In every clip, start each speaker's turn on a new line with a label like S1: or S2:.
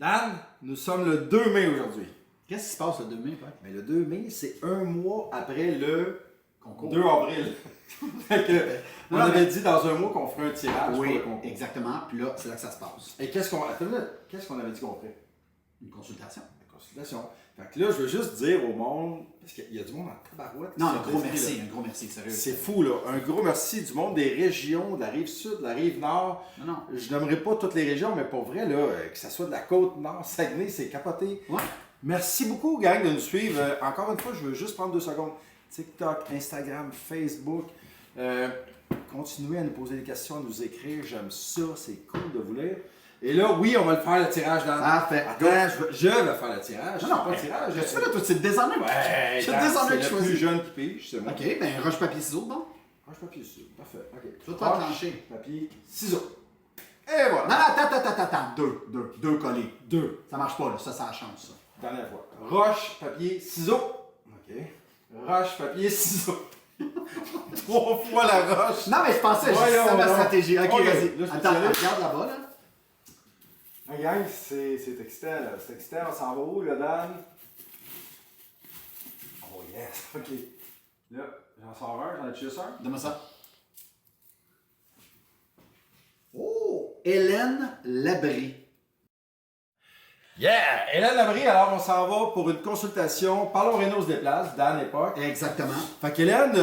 S1: Dan, nous sommes le 2 mai aujourd'hui.
S2: Qu'est-ce qui se passe le 2 mai, Père?
S1: Mais le 2 mai, c'est un mois après le
S2: Concours.
S1: 2 avril. Fait que, on avait dit dans un mois qu'on ferait un tirage pour
S2: Oui,
S1: le concours.
S2: exactement. Puis là, c'est là que ça se passe.
S1: Et qu'est-ce qu'on avait dit qu'on ferait?
S2: Une consultation.
S1: La consultation. Fait que là, je veux juste dire au monde, parce qu'il y a du monde en tabarouette.
S2: Non,
S1: qui
S2: un
S1: sont
S2: gros
S1: inscrits,
S2: merci,
S1: là.
S2: un gros merci, sérieux.
S1: C'est fou, là. Un gros merci du monde des régions, de la rive sud, de la rive nord.
S2: Non.
S1: Je n'aimerais pas toutes les régions, mais pour vrai, là, que ce soit de la côte nord, Saguenay, c'est capoté.
S2: Ouais.
S1: Merci beaucoup, gang, de nous suivre. Encore une fois, je veux juste prendre 2 secondes. TikTok, Instagram, Facebook. Continuez à nous poser des questions, à nous écrire. J'aime ça, c'est cool de vous lire. Et là, oui, on va le faire le tirage dans.
S2: Parfait.
S1: Attends, je vais faire le tirage.
S2: Non,
S1: pas le tirage.
S2: Je suis là, toi, c'est le désormais.
S1: Ouais,
S2: c'est
S1: Dan,
S2: le désormais
S1: c'est
S2: que je
S1: le plus
S2: choisis.
S1: jeune qui pige, c'est moi.
S2: Ok, ben roche, papier, ciseaux, bon.
S1: Roche, papier, ciseaux. Parfait. OK.
S2: Tu vas te faire trancher.
S1: Papier, ciseaux. Et voilà.
S2: Non, attends. Deux collés.
S1: 2.
S2: Ça marche pas, là. Ça change, ça.
S1: Dernière fois. Roche, papier, ciseaux. OK. Roche, papier, ciseaux. 3 fois la roche.
S2: Non, mais je pensais, c'est
S1: Voyons
S2: ça ma
S1: donc.
S2: stratégie. Ok,
S1: Ok,
S2: vas-y.
S1: là, je peux
S2: Attends,
S1: y aller?
S2: regarde là-bas, là.
S1: Ah, gang, c'est excitant, là. C'est excitant. On s'en va où, là, Dan? Oh, yes. OK. Là, j'en sors un. J'en ai juste un.
S2: Donne-moi ça. Oh! Hélène Labrie.
S1: Yeah! Hélène Labrie, alors on s'en va pour une consultation. Parlons Réno se déplace, Dan époque.
S2: Exactement.
S1: Fait qu'Hélène,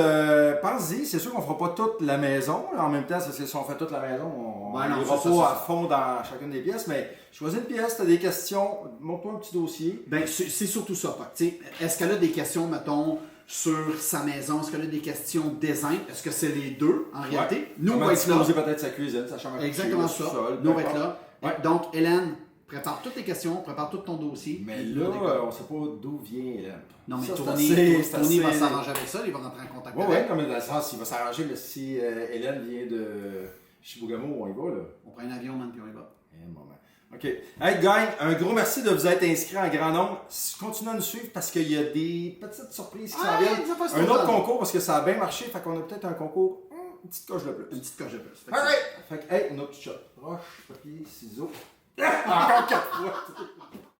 S1: pense-y, c'est sûr qu'on fera pas toute la maison. En même temps, parce que si on fait toute la maison, on
S2: Ouais, non,
S1: n'ira
S2: ça,
S1: pas
S2: ça,
S1: à fond dans chacune des pièces. Mais choisis une pièce, tu as des questions, montre-toi un petit dossier.
S2: Ben, c'est surtout ça. Tu sais, est-ce qu'elle a des questions, mettons, sur sa maison? Est-ce qu'elle a des questions design? Est-ce que c'est les deux, en réalité?
S1: Ouais.
S2: Nous, on
S1: Comment
S2: va être là.
S1: disposer peut-être sa cuisine, sa chambre à coucher,
S2: Exactement
S1: le
S2: ça.
S1: sous-sol,
S2: Nous, on
S1: peu
S2: va être
S1: importe.
S2: là.
S1: Ouais.
S2: Donc, Hélène, prépare toutes tes questions, prépare tout ton dossier.
S1: Mais
S2: Puis
S1: là,
S2: on est-
S1: on sait pas d'où vient Hélène.
S2: Non, mais
S1: Ça, c'est
S2: Tony,
S1: assez-
S2: Tony
S1: c'est
S2: va
S1: assez-
S2: s'arranger avec ça, il va rentrer en contact
S1: Ouais,
S2: avec.
S1: ouais, comme dans le sens, il va s'arranger, mais si Hélène vient de Chibougamau, on y va, là.
S2: On prend un avion, man, puis on y va.
S1: Un moment. OK. Hey, gang, un gros merci de vous être inscrits en grand nombre. Continuez à nous suivre parce qu'il y a des petites surprises qui s'en
S2: Ouais,
S1: viennent.
S2: ça passe
S1: Un
S2: tout
S1: autre
S2: le temps.
S1: concours parce que ça a bien marché. Fait qu'on a peut-être un concours, une petite coche de plus.
S2: Une petite coche de plus. Fait que
S1: All right. Fait que, hey, une autre shot. Roche, papier, ciseaux. Encore 4 fois.